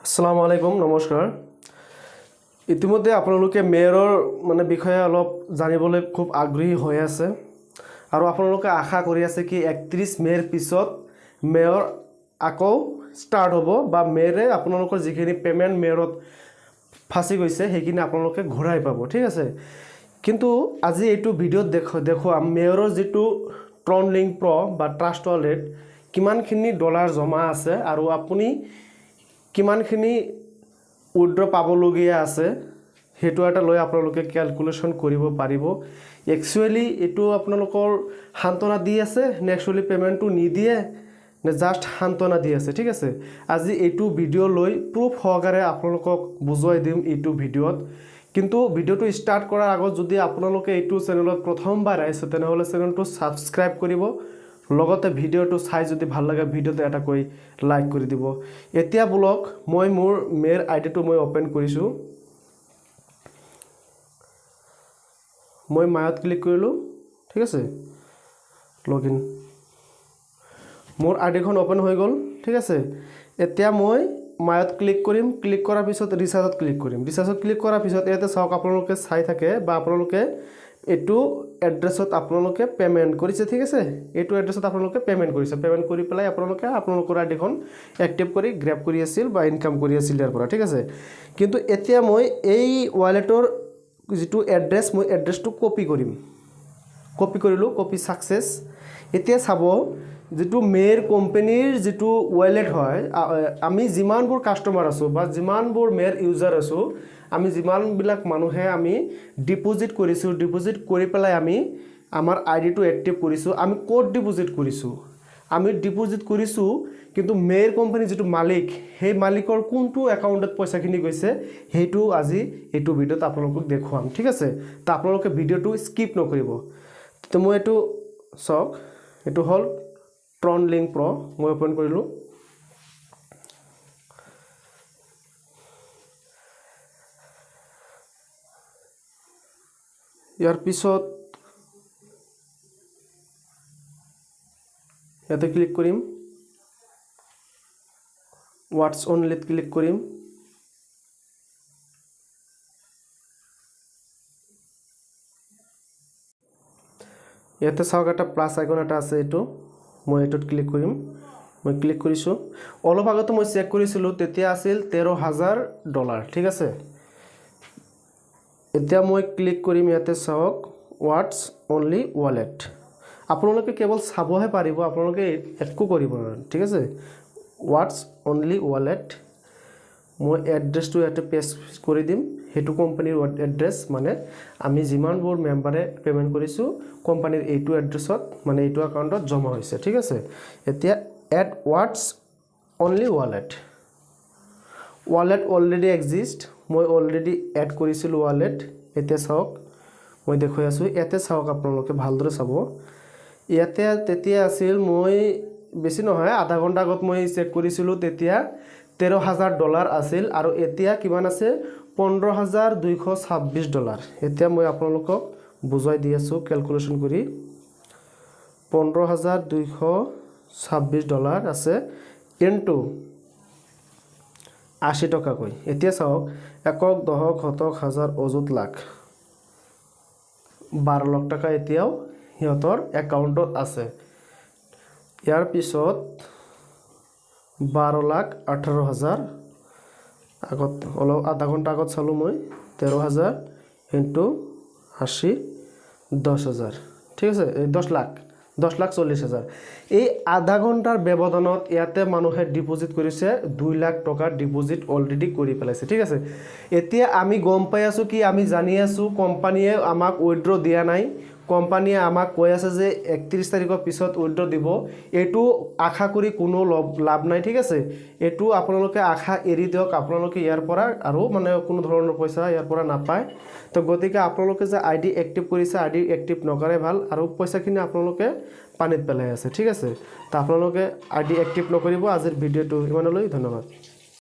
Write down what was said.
আসসালামু আলাইকুম নমস্কাৰ ইতিমধ্যে আপোনালোকে মেয়ৰৰ মানে বিষয়ে অলপ জানিবলৈ খুব আগ্ৰহী হৈ আছে আৰু আপোনালোকে আশা কৰি আছে কি 31 মেৰ পিছত মেয়ৰ আকৌ ষ্টাৰ্ট হ'ব বা মেয়ৰে আপোনালোকৰ যিখিনি পেমেন্ট মেয়ৰত ফাঁসি গৈছে সেইখিনি আপোনালোকে ঘূৰাই পাব ঠিক আছে কিন্তু আজি এইটো ভিডিঅ'ত দেখুৱাম মেয়ৰৰ যেটো ট্ৰনলিং প্ৰ বা ট্ৰাষ্ট ৱালেট কিমানখিনি ডলাৰ জমা আছে আৰু আপুনি কিমানখিনি উইথড্ৰ পাবলগীয়া আছে হেতু এটা লৈ আপোনালোকে ক্যালকুলেশন কৰিব পাৰিব একচুয়ালি এটো আপোনালোকৰ হান্তনা দি আছে নে একচুয়ালি পেমেন্টটো নিদিয়ে নে জাস্ট হান্তনা দি আছে ঠিক আছে আজি এটো ভিডিঅ' লৈ প্ৰুফ সহকাৰে আপোনালোকক বুজাই দিম এটো ভিডিঅ'ত কিন্তু ভিডিঅ'টো ষ্টাৰ্ট কৰাৰ আগত যদি আপোনালোকে এটো চেনেলত প্ৰথমবাৰ আহিছে তেনেহলে চেনেলটো সাবস্ক্ৰাইব কৰিব লগতে ভিডিঅ'টো চাই যদি ভাল লাগে ভিডিঅ'টো এটা কৈ লাইক কৰি দিব এতিয়া ব্লগ মই মোৰ মেৰ আইডিটো মই ওপেন কৰিছো মই মায়ত ক্লিক কৰিলো ঠিক আছে লগইন মোৰ আইডিখন ওপেন হৈ গল ঠিক আছে এতিয়া মই মায়ত ক্লিক কৰিম ক্লিক কৰাৰ পিছত ৰিচাৰ্জত ক্লিক কৰিম ৰিচাৰ্জত ক্লিক কৰাৰ পিছত এতে চাওক আপোনালোকে চাই থাকে বা আপোনালোকে এটো এড্ৰেছত আপোনালোকে পেমেন্ট কৰিছে ঠিক আছে এটো এড্ৰেছত আপোনালোকে পেমেন্ট কৰিছে পেমেন্ট কৰি পেলাই আপোনালোকে আপোনালোকৰ আইডিখন এক্টিভ কৰি গ্ৰ্যাব কৰি আছিল বা ইনকাম কৰি আছিল ইয়াৰ পৰা ঠিক আছে কিন্তু এতিয়া মই এই ওয়ালেটৰ যেটো এড্ৰেছ মই এড্ৰেছটো কপি কৰিম কপি কৰিলো কপি সাকসেস এতিয়া চাব যেটো মেৰ কোম্পানীৰ যেটো ওয়ালেট হয় আমি জিমানবোৰ কাস্টমাৰ আছো বা জিমানবোৰ মেৰ ইউজাৰ আছো আমি জিমান বিলাক মানুহে আমি ডিপোজিট কৰিছো ডিপোজিট কৰি পেলাই আমি আমাৰ আইডিটো এক্টিভ কৰিছো আমি কোড ডিপোজিট কৰিছো আমি ডিপোজিট কৰিছো কিন্তু মেৰ কোম্পানী যেটো মালিক সেই মালিকৰ কোনটো একাউণ্টত পইচাখিনি গৈছে হেতু আজি এটো ভিডিঅ'ত আপোনালোকক দেখুৱাম ঠিক আছে তা আপোনালোকে ভিডিঅ'টো স্কিপ নকৰিব তো মই এটো সক এটো হল ট্ৰনলিং প্ৰ মই ওপেন কৰিলো ইয়াৰ পিছত ইয়াতে ক্লিক কৰিম হোৱাটছ অনলিত ক্লিক কৰিম ইয়াতে চাওক এটা প্লাস আইকন এটা আছে এটো মই এটোত ক্লিক কৰিম মই ক্লিক কৰিছো অলপ আগতে মই চেক কৰিছিলো তেতিয়া আছিল $13,000 ঠিক আছে এতিয়া মই ক্লিক কৰিম ইয়াতে চাওক হোৱাটছ অনলি ওয়ালেট আপোনালোকে কেৱল চাবহে পাৰিব আপোনালোকে একো কৰিব নোৱাৰে ঠিক আছে হোৱাটছ অনলি ওয়ালেট মই এড্ৰেছটো ইয়াতে পেস্ট কৰি দিম হেতু কোম্পানীৰ এড্ৰেছ মানে আমি জিমানবোৰ মেম্বাৰে পেমেন্ট কৰিছো কোম্পানীৰ এইটো এড্ৰেছত মানে এইটো একাউণ্টত জমা হৈছে ঠিক আছে এতিয়া add what's only wallet wallet already exist মই অলৰেডি এড কৰিছিল ওয়ালেট এতিয়া চাওক মই দেখুৱাই আছো ইয়াতে চাওক আপোনালোকে ভালদৰে চাব ইয়াতে তেতিয়া আছিল মই বেছি নহয় আধা ঘণ্টা আগত মই চেক কৰিছিলো তেতিয়া $13,000 আছিল আৰু এতিয়া কিমান আছে $15,226 এতিয়া মই আপোনালোকক বুজাই দি আছো ক্যালকুলেশন কৰি $15,226 আছে ইনটু 80 টকা কই এতিয়া চাওক একক দহক শতক হাজাৰ অযুত লাখ 12 লাখ টাকা এতিয়াও হিয়তৰ একাউণ্টত আছে ইয়াৰ পিছত 12,18,000 আগত অলপ আধা ঘণ্টা আগত চালো মই 13,000 ইনটু 80 10,000 ঠিক আছে 10,40,000 এই আধা ঘণ্টাৰ ব্যৱধানত ইয়াতে মানুহে ডিপোজিট কৰিছে 2 লাখ টকা ডিপোজিট অলৰেডি কৰি পেলাইছে ঠিক আছে এতিয়া আমি গম পাই আছো কি আমি জানি আছো কোম্পানীয়ে আমাক উইথড্ৰ দিয়া নাই কোম্পানীয়ে আমাক কৈ আছে যে 31 তাৰিখৰ পিছত উইথড্ৰ দিব এটো আশা কৰি কোনো লাভ নাই ঠিক আছে এটো আপোনালোকে আশা এৰি দিওক আপোনালোকে ইয়াৰ পৰা আৰু মানে কোনো ধৰণৰ পইচা ইয়াৰ পৰা নাপায় তো গতিকে আপোনালোকে যে আইডি এক্টিভ কৰিছে আইডি এক্টিভ নকৰে ভাল আৰু পইচাখিনি আপোনালোকে পানীত পেলাই আছে ঠিক আছে তা আপোনালোকে আইডি এক্টিভ নকৰিব আজিৰ ভিডিঅ'টো ইমানলৈ ধন্যবাদ